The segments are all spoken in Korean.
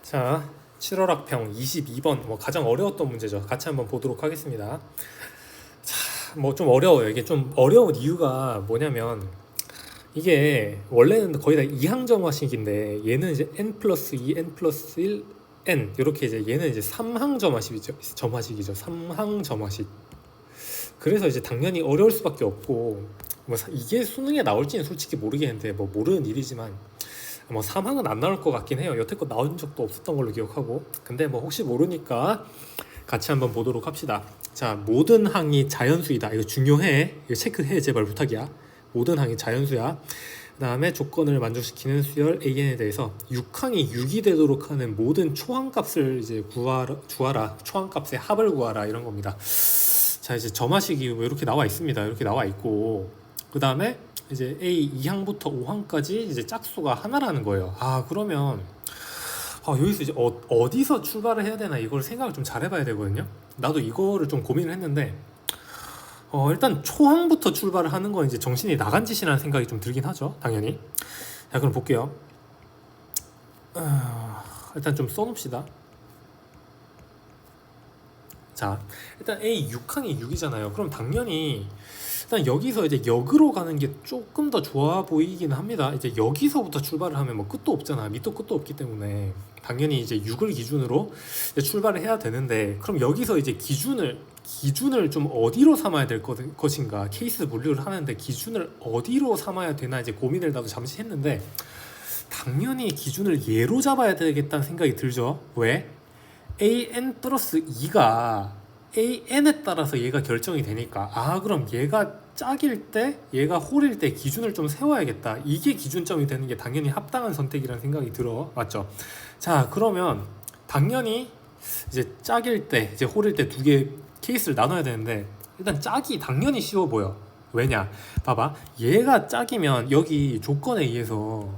자, 7월 학평 22번 가장 어려웠던 문제죠. 같이 한번 보도록 하겠습니다. 자, 좀 어려워요. 이게 좀 어려운 이유가 뭐냐면 이게 원래는 거의 다 이항점화식인데 얘는 이제 n 플러스 2, n 플러스 1, n 이렇게 이제 얘는 이제 3항점화식이죠. 점화식이죠. 3항점화식. 그래서 이제 당연히 어려울 수밖에 없고 이게 수능에 나올지는 솔직히 모르겠는데 모르는 일이지만 3항은 안 나올 것 같긴 해요. 여태껏 나온 적도 없었던 걸로 기억하고. 근데 혹시 모르니까 같이 한번 보도록 합시다. 자, 모든 항이 자연수이다. 이거 중요해. 이거 체크해. 제발 부탁이야. 모든 항이 자연수야. 그 다음에 조건을 만족시키는 수열 AN에 대해서 6항이 6이 되도록 하는 모든 초항값을 이제 구하라. 초항값의 합을 구하라. 이런 겁니다. 자, 이제 점화식이 이렇게 나와 있습니다. 이렇게 나와 있고, 그 다음에 이제 A 2항부터 5항까지 이제 짝수가 하나라는 거예요. 그러면 여기서 이제 어디서 출발을 해야 되나 이걸 생각을 좀 잘 해봐야 되거든요. 나도 이거를 좀 고민을 했는데 일단 초항부터 출발을 하는 건 이제 정신이 나간 짓이라는 생각이 좀 들긴 하죠. 당연히. 자, 그럼 볼게요. 일단 좀 써놓읍시다. 자, 일단 A 6항이 6이잖아요. 그럼 당연히 일단 여기서 이제 역으로 가는 게 조금 더 좋아 보이기는 합니다. 이제 여기서부터 출발을 하면 끝도 없잖아. 밑도 끝도 없기 때문에 당연히 이제 6을 기준으로 이제 출발을 해야 되는데, 그럼 여기서 이제 기준을 좀 어디로 삼아야 될 것인가, 케이스 분류를 하는데 기준을 어디로 삼아야 되나 이제 고민을 나도 잠시 했는데, 당연히 기준을 얘로 잡아야 되겠다는 생각이 들죠. 왜? an 플러스 2가 an에 따라서 얘가 결정이 되니까 그럼 얘가 짝일 때 얘가 홀일 때 기준을 좀 세워야겠다. 이게 기준점이 되는 게 당연히 합당한 선택이라는 생각이 들어. 맞죠? 자, 그러면 당연히 이제 짝일 때 이제 홀일 때 두 개 케이스를 나눠야 되는데, 일단 짝이 당연히 쉬워 보여. 왜냐? 봐봐, 얘가 짝이면 여기 조건에 의해서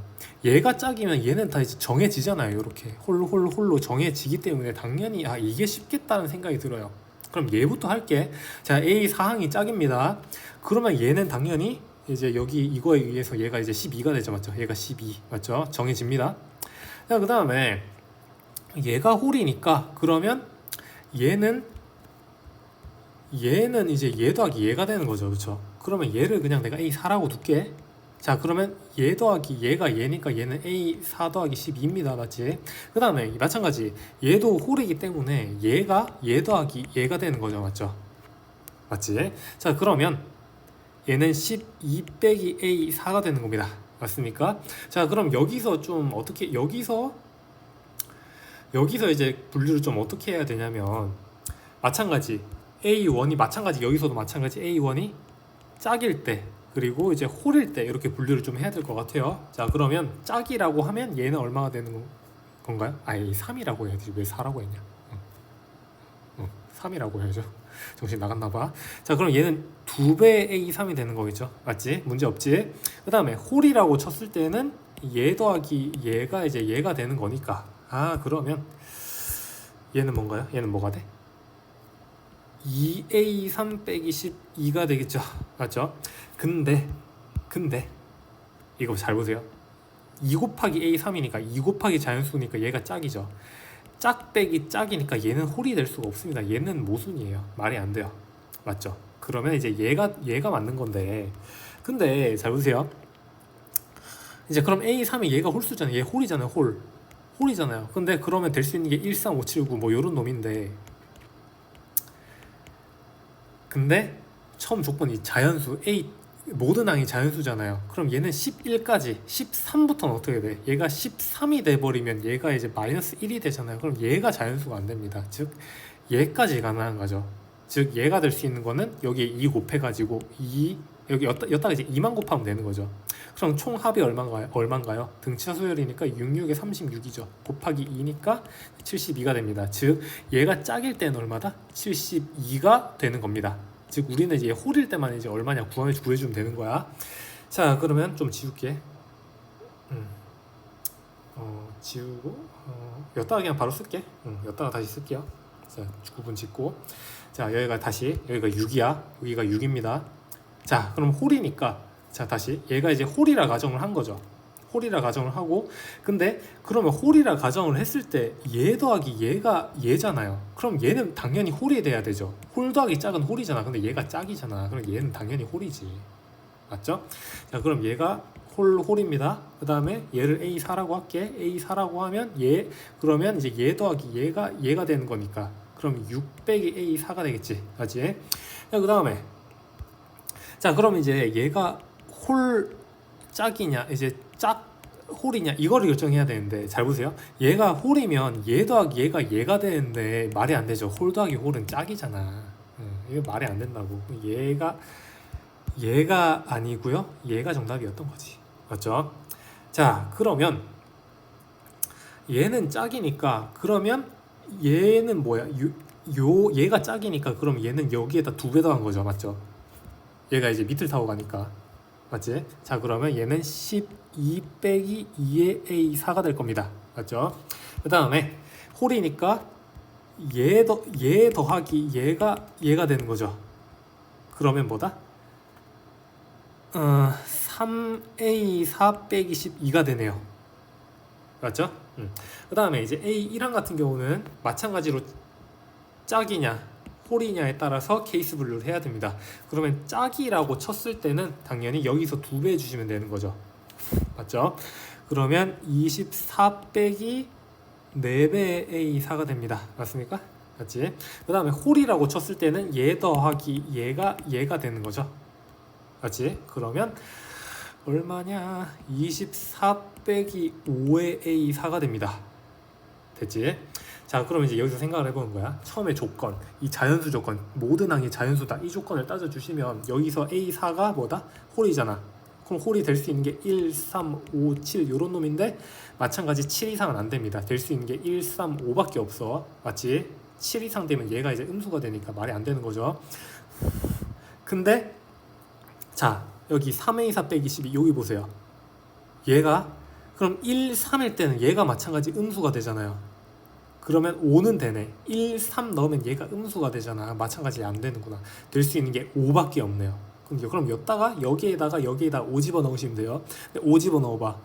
얘가 짝이면 얘는 다 이제 정해지잖아요. 이렇게 홀로 정해지기 때문에 당연히 이게 쉽겠다는 생각이 들어요. 그럼 얘부터 할게. 자, A 4항이 짝입니다. 그러면 얘는 당연히 이제 여기 이거에 의해서 얘가 이제 12가 되죠. 맞죠? 얘가 12 맞죠? 정해집니다. 자, 그 다음에 얘가 홀이니까 그러면 얘는 이제 얘 더하기 얘가 되는 거죠. 그렇죠? 그러면 얘를 그냥 내가 A4라고 둘게. 자, 그러면 얘 더하기 얘가 얘니까 얘는 A4 더하기 12입니다. 맞지? 그 다음에 마찬가지 얘도 홀이기 때문에 얘가 얘 더하기 얘가 되는 거죠. 맞죠? 맞지? 자, 그러면 얘는 12 빼기 A4가 되는 겁니다. 맞습니까? 자, 그럼 여기서 좀 어떻게 여기서 이제 분류를 좀 어떻게 해야 되냐면, 마찬가지 A1이 마찬가지 여기서도 마찬가지 A1이 짝일 때 그리고 이제 홀일 때 이렇게 분류를 좀 해야 될 것 같아요. 자, 그러면 짝이라고 하면 얘는 얼마가 되는 건가요? 3이라고 해야지. 왜 4라고 했냐? 3이라고 해야죠. 정신 나갔나봐. 자, 그럼 얘는 2배 A3이 되는 거겠죠. 맞지? 문제 없지? 그 다음에 홀이라고 쳤을 때는 얘 더하기 얘가 이제 얘가 되는 거니까 그러면 얘는 뭔가요? 얘는 뭐가 돼? 2A3 빼기 12가 되겠죠. 맞죠? 근데 이거 잘 보세요. 2 곱하기 A3이니까 2 곱하기 자연수니까 얘가 짝이죠. 짝 빼기 짝이니까 얘는 홀이 될 수가 없습니다. 얘는 모순이에요. 말이 안 돼요. 맞죠? 그러면 이제 얘가 맞는 건데, 근데 잘 보세요. 이제 그럼 A3이 얘가 홀수잖아요. 얘 홀이잖아요. 홀이잖아요. 근데 그러면 될 수 있는 게 1, 3, 5, 7, 9 요런 놈인데, 근데 처음 조건이 자연수 A 모든 항이 자연수잖아요. 그럼 얘는 11까지 13부터는 어떻게 돼? 얘가 13이 돼버리면 얘가 이제 마이너스 1이 되잖아요. 그럼 얘가 자연수가 안 됩니다. 즉 얘까지 가능한 거죠. 즉 얘가 될 수 있는 거는 여기에 2 곱해가지고 2 여기 여기다가 이제 2만 곱하면 되는 거죠. 그럼 총 합이 얼마인가요? 등차 수열이니까 66에 36이죠. 곱하기 2니까 72가 됩니다. 즉 얘가 짝일 때는 얼마다? 72가 되는 겁니다. 즉 우리는 이제 홀일 때만 이제 얼마냐 구해주면 되는 거야. 자, 그러면 좀 지울게. 지우고 여기다가 그냥 바로 쓸게. 여기다가 다시 쓸게요. 자, 구분 짓고. 자, 여기가 6이야. 여기가 6입니다. 자, 그럼 홀이니까 자, 다시 얘가 이제 홀이라 가정을 한 거죠. 홀이라 가정을 하고, 근데 그러면 홀이라 가정을 했을 때 얘 더하기 얘가 얘잖아요. 그럼 얘는 당연히 홀이 돼야 되죠. 홀 더하기 짝은 홀이잖아. 근데 얘가 짝이잖아. 그럼 얘는 당연히 홀이지. 맞죠? 자, 그럼 얘가 홀입니다. 그 다음에 얘를 A4라고 할게. A4라고 하면 얘, 그러면 이제 얘 더하기 얘가 되는 거니까, 그럼 6 빼기 A4가 되겠지. 맞지? 자, 그 다음에, 자, 그럼 이제 얘가 홀 짝이냐, 이제 짝 홀이냐, 이거를 결정해야 되는데, 잘 보세요. 얘가 홀이면 얘 더하기 얘가 되는데 말이 안 되죠. 홀 더하기 홀은 짝이잖아. 이거 말이 안 된다고. 얘가 아니고요. 얘가 정답이었던 거지. 맞죠? 자, 그러면 얘는 짝이니까, 그러면 얘는 뭐야? 얘가 짝이니까, 그럼 얘는 여기에다 2배 더한 거죠. 맞죠? 얘가 이제 밑을 타고 가니까. 맞지? 자, 그러면 얘는 12 빼기 2의 A4가 될 겁니다. 맞죠? 그 다음에 홀이니까 얘 더하기 얘가 되는 거죠. 그러면 뭐다? 3A4 빼기 12가 되네요. 맞죠? 그 다음에 이제 A1항 같은 경우는 마찬가지로 짝이냐 홀이냐에 따라서 케이스 분류를 해야 됩니다. 그러면 짝이라고 쳤을 때는 당연히 여기서 2배 해주시면 되는 거죠. 맞죠? 그러면 24 빼기 4배의 A4가 됩니다. 맞습니까? 맞지? 그 다음에 홀이라고 쳤을 때는 얘 더하기 얘가 되는 거죠. 맞지? 그러면 얼마냐? 24 빼기 5의 A4가 됩니다. 됐지? 자, 그럼 이제 여기서 생각을 해보는 거야. 처음에 조건, 이 자연수 조건, 모든 항이 자연수다, 이 조건을 따져주시면 여기서 A4가 뭐다? 홀이잖아. 그럼 홀이 될 수 있는 게 1, 3, 5, 7 이런 놈인데, 마찬가지 7 이상은 안 됩니다. 될 수 있는 게 1, 3, 5밖에 없어. 맞지? 7 이상 되면 얘가 이제 음수가 되니까 말이 안 되는 거죠. 근데 자, 여기 3A4 빼기 12 여기 보세요. 얘가 그럼 1, 3일 때는 얘가 마찬가지 음수가 되잖아요. 그러면 5는 되네. 1, 3 넣으면 얘가 음수가 되잖아. 마찬가지 안 되는구나. 될 수 있는 게 5밖에 없네요. 그럼 여기에다가 5 집어넣으시면 돼요. 5 집어넣어봐.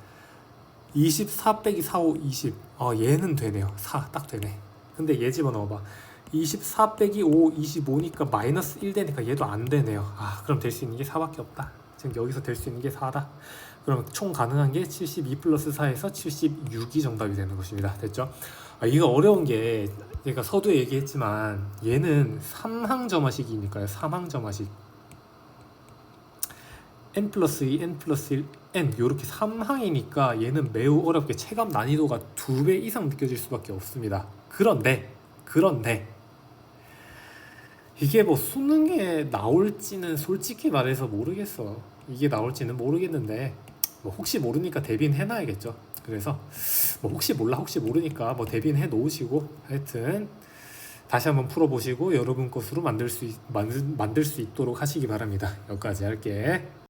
24 빼기 4, 5, 20. 얘는 되네요. 4 딱 되네. 근데 얘 집어넣어봐. 24 빼기 5, 25니까 마이너스 1 되니까 얘도 안 되네요. 그럼 될 수 있는 게 4밖에 없다. 지금 여기서 될 수 있는 게 4다. 그럼 총 가능한 게 72 플러스 4에서 76이 정답이 되는 것입니다. 됐죠? 이거 어려운 게 제가 서두에 얘기했지만 얘는 3항점화식이니까요. 3항점화식. n 플러스 2, n 플러스 1, n 이렇게 3항이니까 얘는 매우 어렵게 체감 난이도가 2배 이상 느껴질 수밖에 없습니다. 그런데 이게 뭐 수능에 나올지는 솔직히 말해서 모르겠어. 이게 나올지는 모르겠는데 뭐 혹시 모르니까 대비는 해놔야겠죠. 그래서 뭐 혹시 모르니까 뭐 대비는 해 놓으시고, 하여튼 다시 한번 풀어보시고 여러분 것으로 만들 수 있도록 하시기 바랍니다. 여기까지 할게.